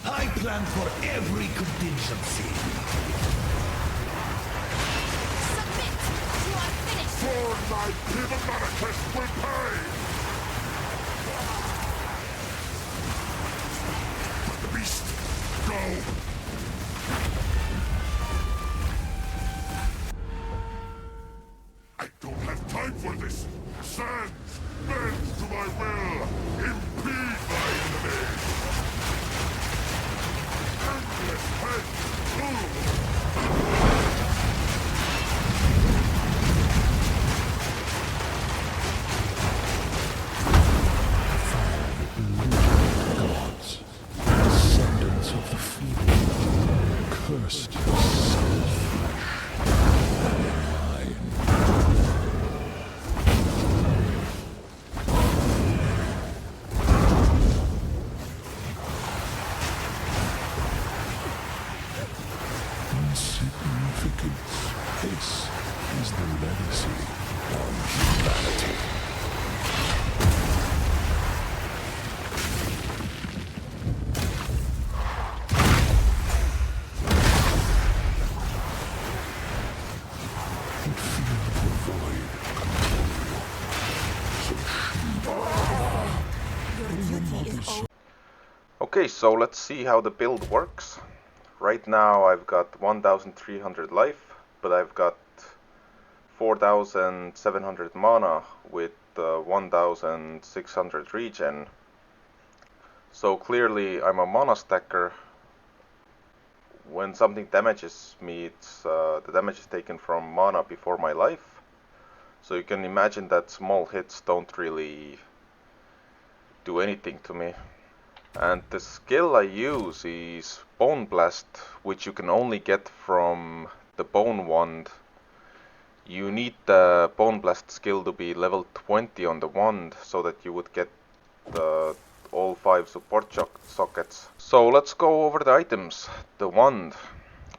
I plan for every contingency. Submit! You are finished! For my people manifest will pay! The beast, go! I don't have time for this! Sands, bend to my will! Impede my enemies! Endless head, move! Gods, descendants of the feeble, cursed self-flesh, mine. Insignificance. This is the legacy of humanity. Okay, so let's see how the build works. Right now I've got 1300 life, but I've got 4700 mana with 1600 regen. So clearly I'm a mana stacker. When something damages me, it's the damage is taken from mana before my life. So you can imagine that small hits don't really do anything to me. And the skill I use is Bone Blast, which you can only get from the Bone Wand. You need the Bone Blast skill to be level 20 on the wand, so that you would get all 5 support sockets. So let's go over the items. The wand.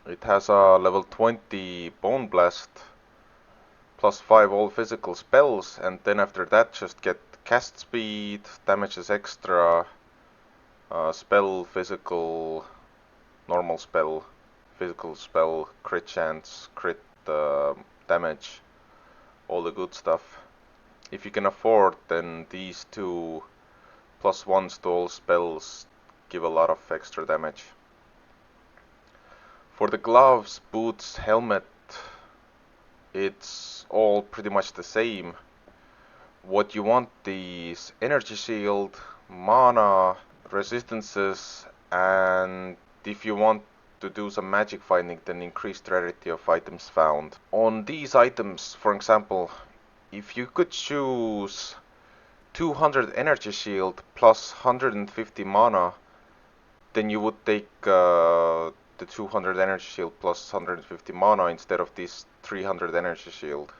It has a level 20 Bone Blast, plus 5 all physical spells, and then after that just get cast speed, damages extra, spell, physical, normal spell, physical spell, crit chance, crit damage, all the good stuff. If you can afford, then these two plus 1s to all spells give a lot of extra damage. For the gloves, boots, helmet, it's all pretty much the same. What you want is energy shield, mana, resistances, and if you want to do some magic finding, then increased rarity of items found. On these items, for example, if you could choose 200 energy shield plus 150 mana, then you would take the 200 energy shield plus 150 mana instead of this 300 energy shield.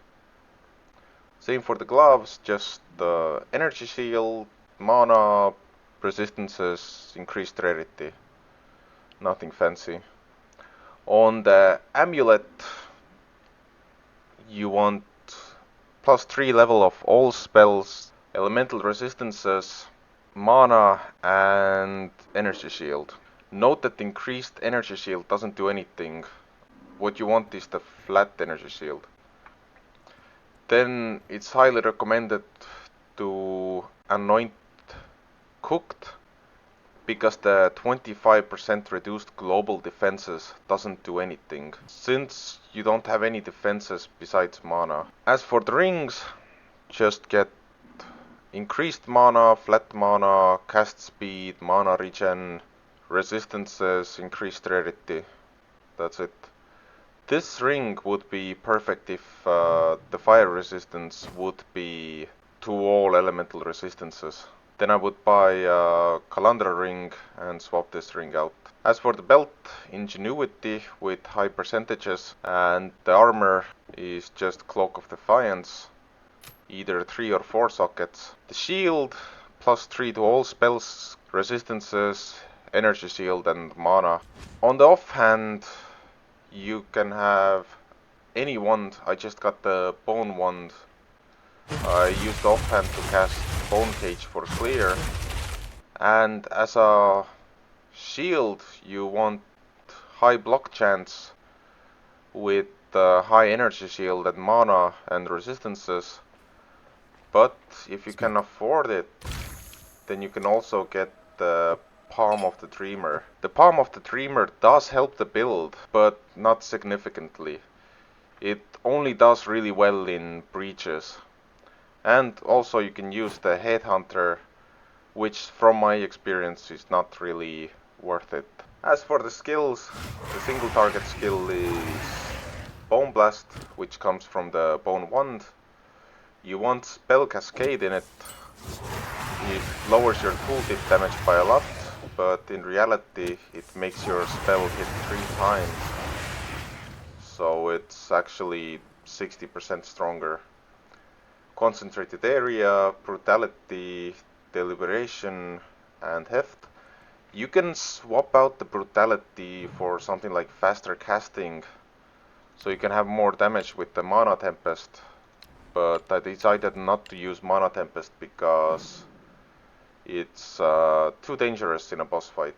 Same for the gloves, just the energy shield, mana, resistances, increased rarity. Nothing fancy. On the amulet, you want plus 3 level of all spells, elemental resistances, mana, and energy shield. Note that increased energy shield doesn't do anything. What you want is the flat energy shield. Then it's highly recommended to anoint cooked because the 25% reduced global defenses doesn't do anything, since you don't have any defenses besides mana. As for the rings, just get increased mana, flat mana, cast speed, mana regen, resistances, increased rarity. That's it. This ring would be perfect if the fire resistance would be to all elemental resistances. Then I would buy a Calandra ring and swap this ring out. As for the belt, ingenuity with high percentages, and the armor is just Cloak of Defiance, either 3 or 4 sockets. The shield, +3 to all spells, resistances, energy shield and mana. On the offhand, you can have any wand. I just got the bone wand. I used the offhand to cast bonecage for clear, and as a shield you want high block chance with high energy shield and mana and resistances, but if you can afford it, then you can also get the Palm of the Dreamer. The Palm of the Dreamer does help the build, but not significantly. It only does really well in breaches. And also you can use the Headhunter, which from my experience is not really worth it. As for the skills, the single target skill is Bone Blast, which comes from the Bone Wand. You want Spell Cascade in it. It lowers your tooltip damage by a lot, but in reality it makes your spell hit 3 times. So it's actually 60% stronger. Concentrated Area, Brutality, Deliberation, and Heft. You can swap out the Brutality for something like faster casting, so you can have more damage with the Mana Tempest. But I decided not to use Mana Tempest because it's too dangerous in a boss fight.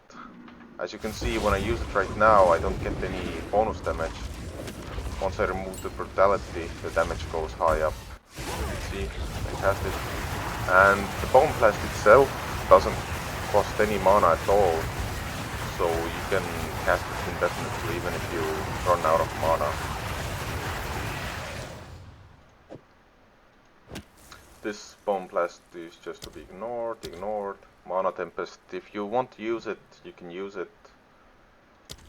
As you can see, when I use it right now, I don't get any bonus damage. Once I remove the Brutality, the damage goes high up. See, I cast it. And the Bone Blast itself doesn't cost any mana at all, so you can cast it indefinitely even if you run out of mana. This Bone Blast is just to be ignored. Mana Tempest, if you want to use it, you can use it.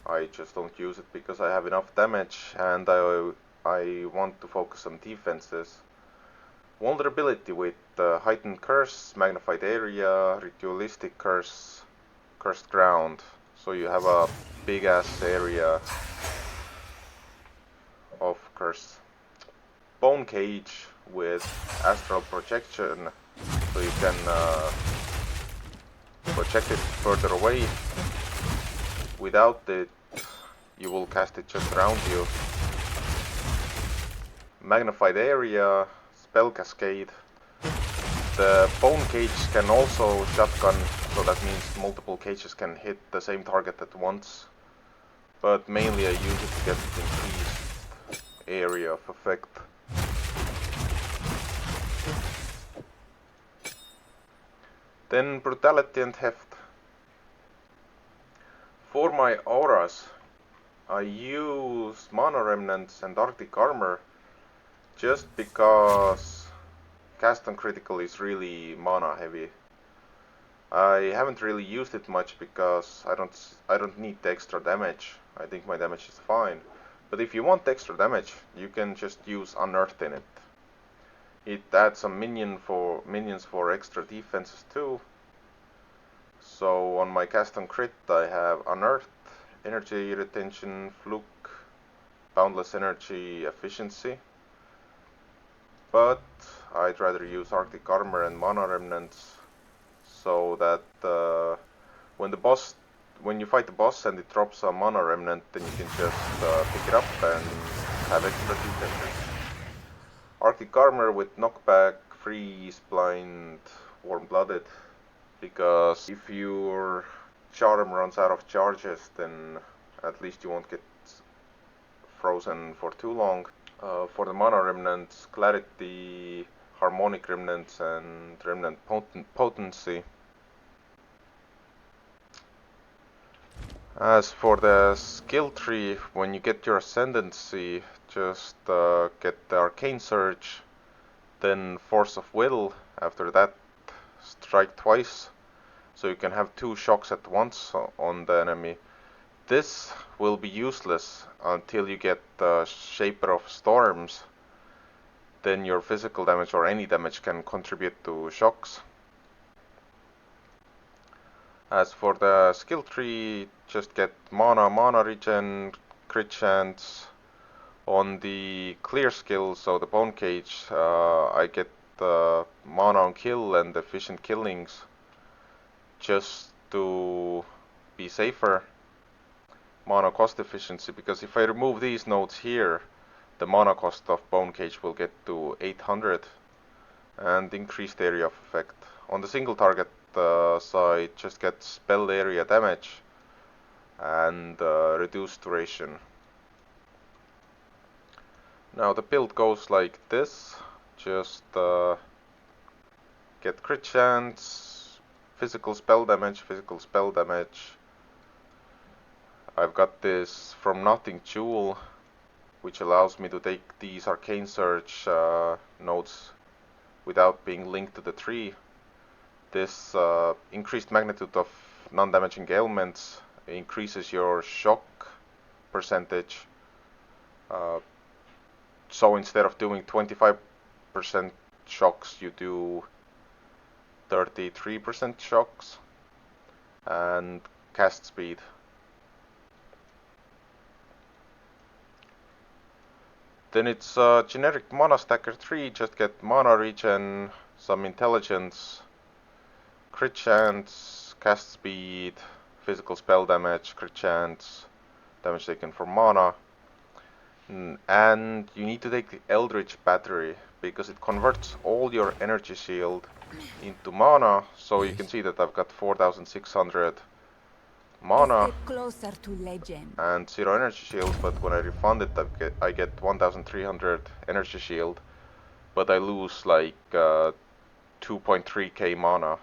I just don't use it because I have enough damage and I want to focus on defenses. Vulnerability with Heightened Curse, Magnified Area, Ritualistic Curse, Cursed Ground. So you have a big ass area of curse. Bonecage with Astral Projection, so you can project it further away. Without it, you will cast it just around you. Magnified Area, Spell Cascade. The Bone Cage can also shotgun, so that means multiple cages can hit the same target at once. But mainly I use it to get increased area of effect. Then Brutality and Heft. For my auras, I use Mana Remnants and Arctic Armor just because Cast on Critical is really mana heavy. I haven't really used it much because I don't need the extra damage. I think my damage is fine. But if you want extra damage, you can just use Unearth in it. It adds some minions for extra defenses too. So on my cast on crit I have Unearth, Energy Retention, Fluke, Boundless Energy, Efficiency. But I'd rather use Arctic Armor and Mana Remnants, so that when you fight the boss and it drops a Mana Remnant, then you can just pick it up and have extra defenses. Arctic Armor with Knockback, Freeze, Blind, Warm-Blooded, because if your charm runs out of charges, then at least you won't get frozen for too long. For the Mana Remnants, Clarity, harmonic remnants and remnant potency. As for the skill tree, when you get your ascendancy, just get the arcane surge, then force of will. After that, strike twice, so you can have 2 shocks at once on the enemy. This will be useless until you get the Shaper of Storms. Then your physical damage or any damage can contribute to shocks. As for the skill tree, just get mana regen, crit chance. On the clear skill, so the bonecage, I get mana on kill and efficient killings just to be safer. Mana cost efficiency, because if I remove these nodes here, the mana cost of bonecage will get to 800 and increased area of effect. On the single target side, just get spell area damage and reduced duration. Now the build goes like this, just get crit chance, physical spell damage. I've got this from nothing jewel, which allows me to take these arcane surge nodes without being linked to the tree. This increased magnitude of non-damaging ailments increases your shock percentage. So instead of doing 25% shocks, you do 33% shocks. And cast speed. Then it's a generic mana stacker 3, just get mana regen, some intelligence, crit chance, cast speed, physical spell damage, crit chance, damage taken from mana. And you need to take the Eldritch Battery, because it converts all your energy shield into mana. So you can see that I've got 4600 mana Closer to legend. and 0 energy shield, but when I refund it, I get 1300 energy shield, but I lose like 2.3k mana.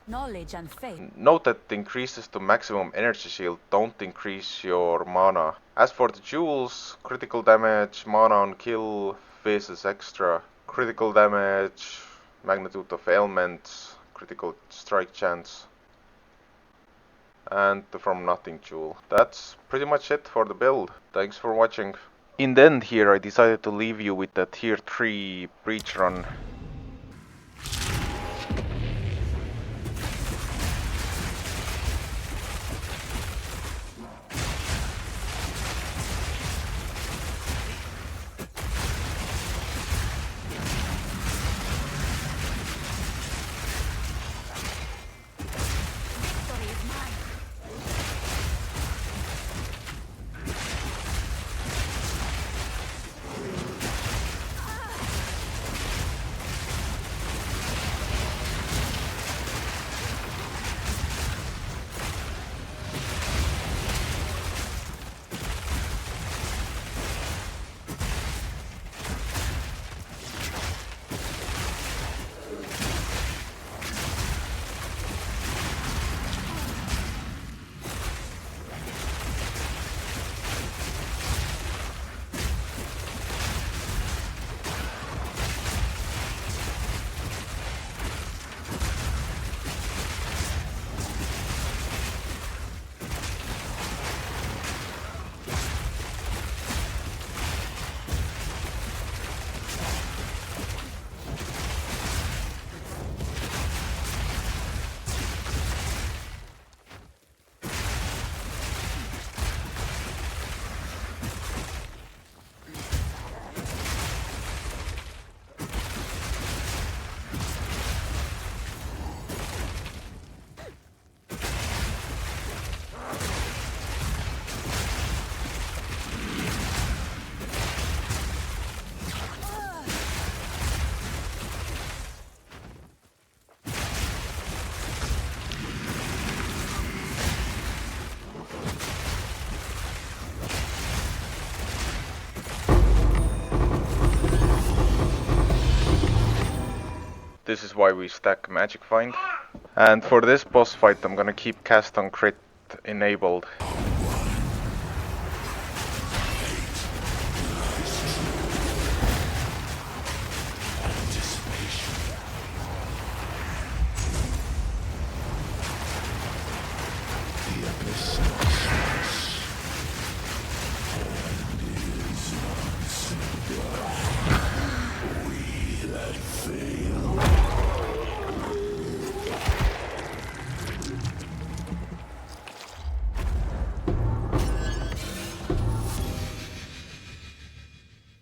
Knowledge and faith. Note that the increases to maximum energy shield don't increase your mana. As for the jewels, critical damage, mana on kill, Fizz is extra, critical damage, magnitude of ailments, critical strike chance, and the from nothing jewel. That's pretty much it for the build. Thanks for watching. In the end here, I decided to leave you with the tier 3 breach run. This is why we stack Magic Find. And for this boss fight I'm gonna keep cast on crit enabled.